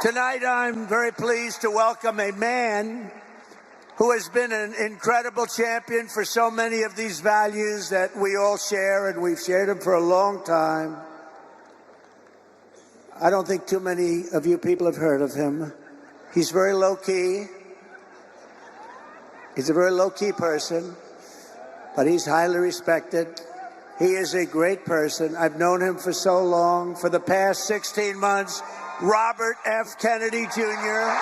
Tonight, I'm very pleased to welcome a man who has been an incredible champion for so many of these values that we all share, and we've shared them for a long time. I don't think too many of you people have heard of him. He's very low-key. He's a very low-key person, but he's highly respected. He is a great person. I've known him for so long. For the past 16 months, Robert F. Kennedy, Jr.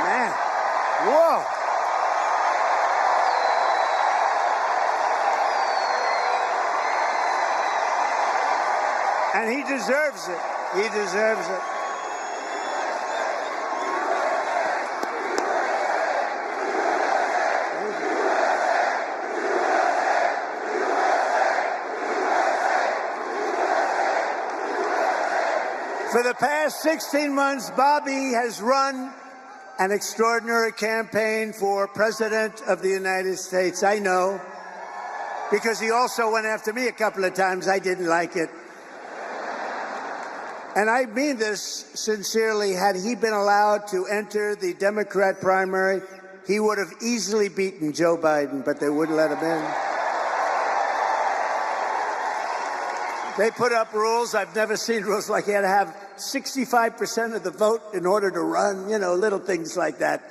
Man, whoa. And he deserves it. He deserves it. For the past 16 months, Bobby has run an extraordinary campaign for President of the United States. I know, because he also went after me a couple of times. I didn't like it. And I mean this sincerely. Had he been allowed to enter the Democrat primary, he would have easily beaten Joe Biden, but they wouldn't let him in. They put up rules. I've never seen rules like he had to have 65% of the vote in order to run, little things like that.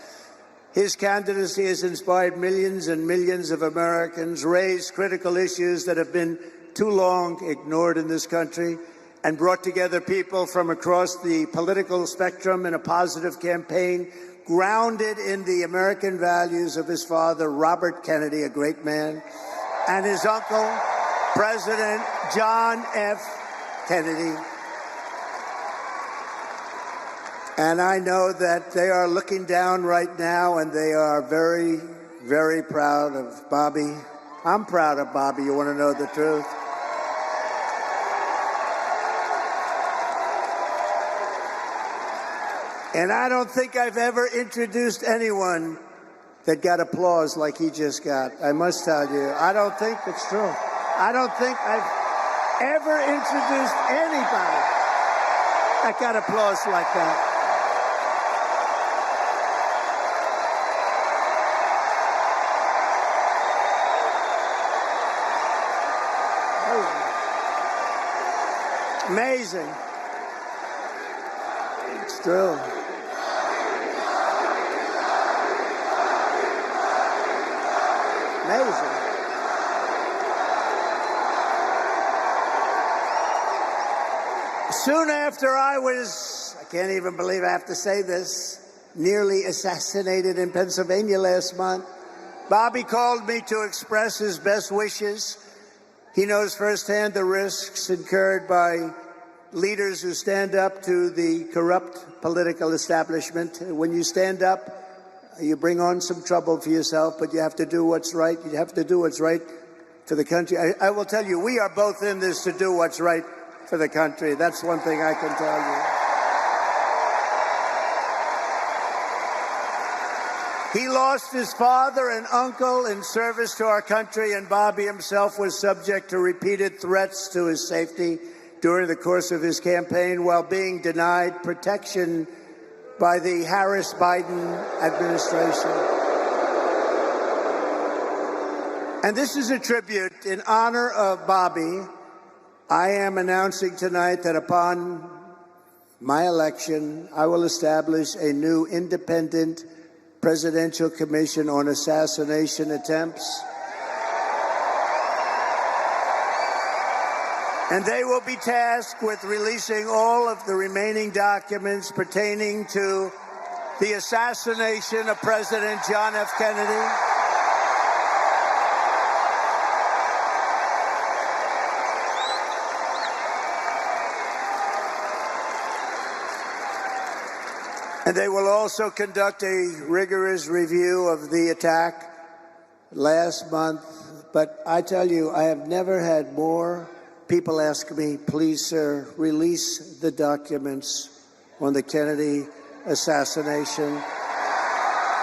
His candidacy has inspired millions and millions of Americans, raised critical issues that have been too long ignored in this country, and brought together people from across the political spectrum in a positive campaign grounded in the American values of his father, Robert Kennedy, a great man, and his uncle, President John F. Kennedy. And I know that they are looking down right now, and they are very, very proud of Bobby. I'm proud of Bobby, you want to know the truth. And I don't think I've ever introduced anyone that got applause like he just got. I must tell you, I don't think it's true. I don't think I've ever introduced anybody that got applause like that. Amazing. It's true. Amazing. Soon after I can't even believe I have to say this, nearly assassinated in Pennsylvania last month, Bobby called me to express his best wishes. He knows firsthand the risks incurred by leaders who stand up to the corrupt political establishment. When you stand up, you bring on some trouble for yourself, but you have to do what's right. You have to do what's right for the country. I will tell you, we are both in this to do what's right for the country. That's one thing I can tell you. He lost his father and uncle in service to our country, and Bobby himself was subject to repeated threats to his safety during the course of his campaign while being denied protection by the Harris-Biden administration. And this is a tribute in honor of Bobby. I am announcing tonight that upon my election, I will establish a new independent presidential commission on assassination attempts. And they will be tasked with releasing all of the remaining documents pertaining to the assassination of President John F. Kennedy, and they will also conduct a rigorous review of the attack last month. But I tell you, I have never had more people ask me, please, sir, release the documents on the Kennedy assassination.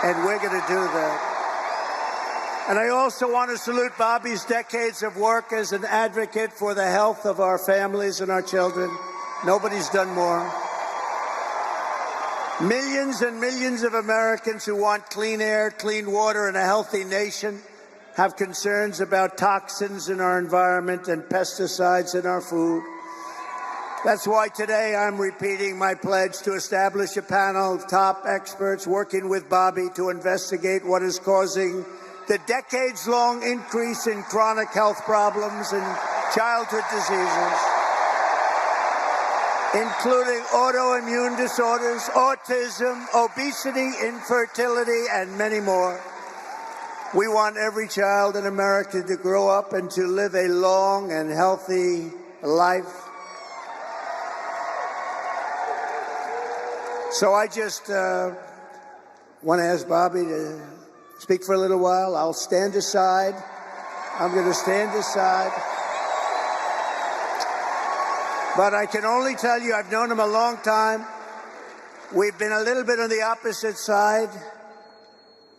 And we're going to do that. And I also want to salute Bobby's decades of work as an advocate for the health of our families and our children. Nobody's done more. Millions and millions of Americans who want clean air, clean water, and a healthy nation have concerns about toxins in our environment and pesticides in our food. That's why today I'm repeating my pledge to establish a panel of top experts working with Bobby to investigate what is causing the decades-long increase in chronic health problems and childhood diseases, including autoimmune disorders, autism, obesity, infertility, and many more. We want every child in America to grow up and to live a long and healthy life. So I just want to ask Bobby to speak for a little while. I'll stand aside. I'm going to stand aside. But I can only tell you, I've known him a long time. We've been a little bit on the opposite side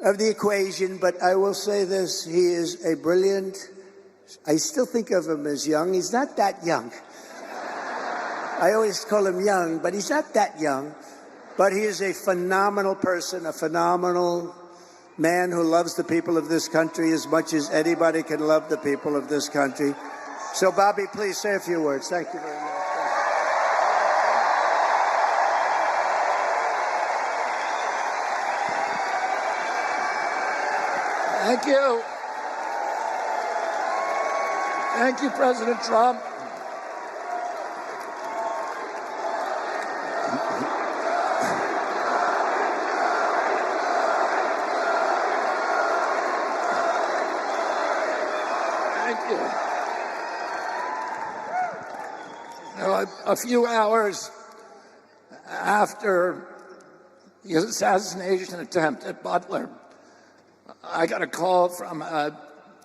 of the equation, but I will say this, he is a brilliant, I still think of him as young. He's not that young. I always call him young, but he's not that young. But he is a phenomenal person, a phenomenal man who loves the people of this country as much as anybody can love the people of this country. So, Bobby, please say a few words. Thank you very much. Thank you. Thank you, President Trump. Thank you. Now, a few hours after the assassination attempt at Butler, I got a call from a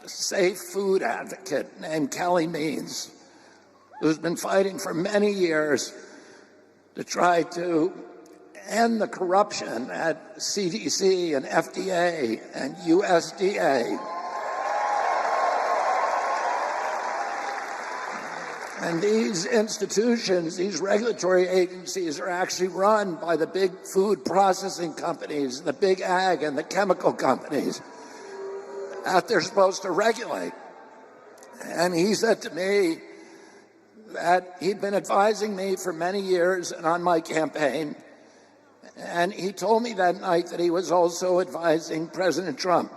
safe food advocate named Kelly Means, who's been fighting for many years to try to end the corruption at CDC and FDA and USDA. And these institutions, these regulatory agencies, are actually run by the big food processing companies, the big ag and the chemical companies that they're supposed to regulate. And he said to me that he'd been advising me for many years and on my campaign. And he told me that night that he was also advising President Trump.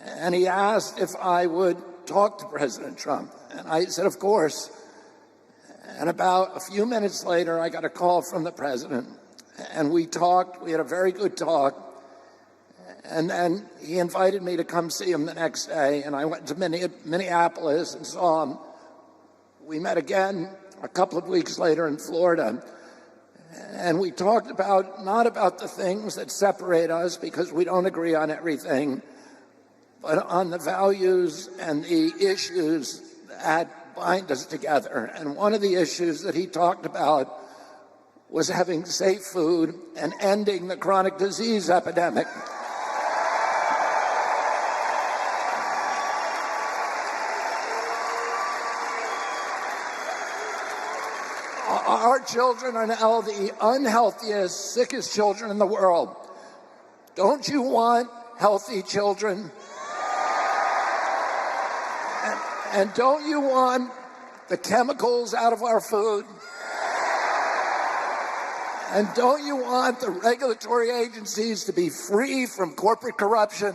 And he asked if I would talk to President Trump. And I said, of course. And about a few minutes later, I got a call from the president. And we talked. We had a very good talk. And then he invited me to come see him the next day. And I went to Minneapolis and saw him. We met again a couple of weeks later in Florida. And we talked about, not about the things that separate us, because we don't agree on everything, but on the values and the issues that bind us together. And one of the issues that he talked about was having safe food and ending the chronic disease epidemic. Our children are now the unhealthiest, sickest children in the world. Don't you want healthy children? And don't you want the chemicals out of our food? And don't you want the regulatory agencies to be free from corporate corruption?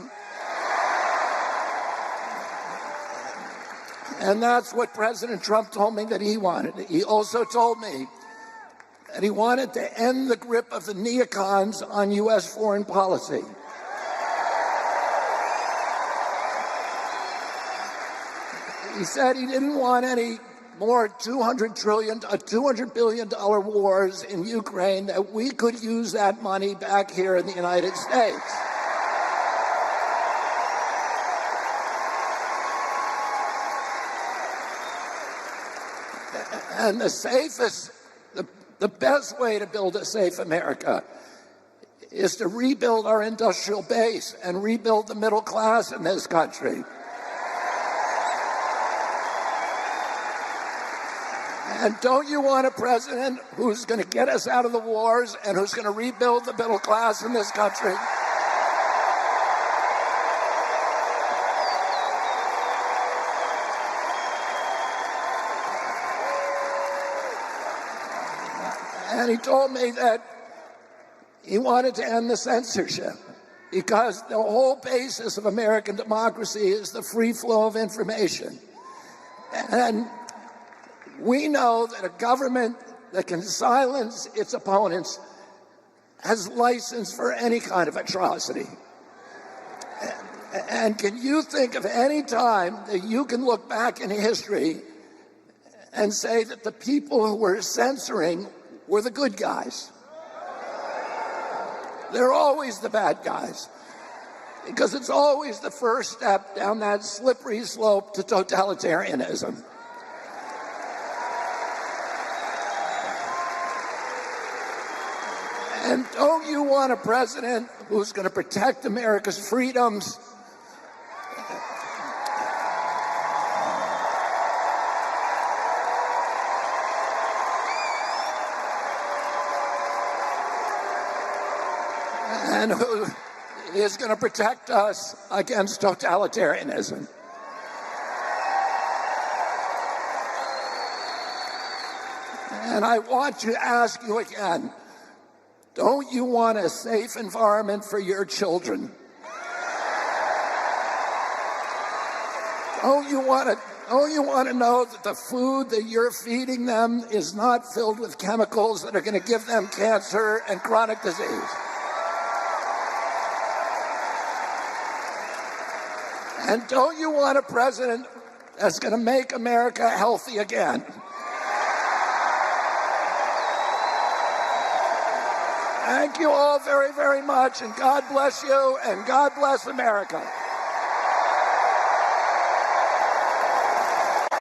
And that's what President Trump told me that he wanted. He also told me and he wanted to end the grip of the neocons on U.S. foreign policy. He said he didn't want any more $200 billion wars in Ukraine, that we could use that money back here in the United States. And the best way to build a safe America is to rebuild our industrial base and rebuild the middle class in this country. And don't you want a president who's going to get us out of the wars and who's going to rebuild the middle class in this country? And he told me that he wanted to end the censorship because the whole basis of American democracy is the free flow of information. And we know that a government that can silence its opponents has license for any kind of atrocity. And can you think of any time that you can look back in history and say that the people who were censoring were the good guys? They're always the bad guys, because it's always the first step down that slippery slope to totalitarianism. And don't you want a president who's going to protect America's freedoms? And who is going to protect us against totalitarianism? And I want to ask you again, don't you want a safe environment for your children? Don't you want to know that the food that you're feeding them is not filled with chemicals that are going to give them cancer and chronic disease? And don't you want a president that's going to make America healthy again? Thank you all very, very much, and God bless you, and God bless America.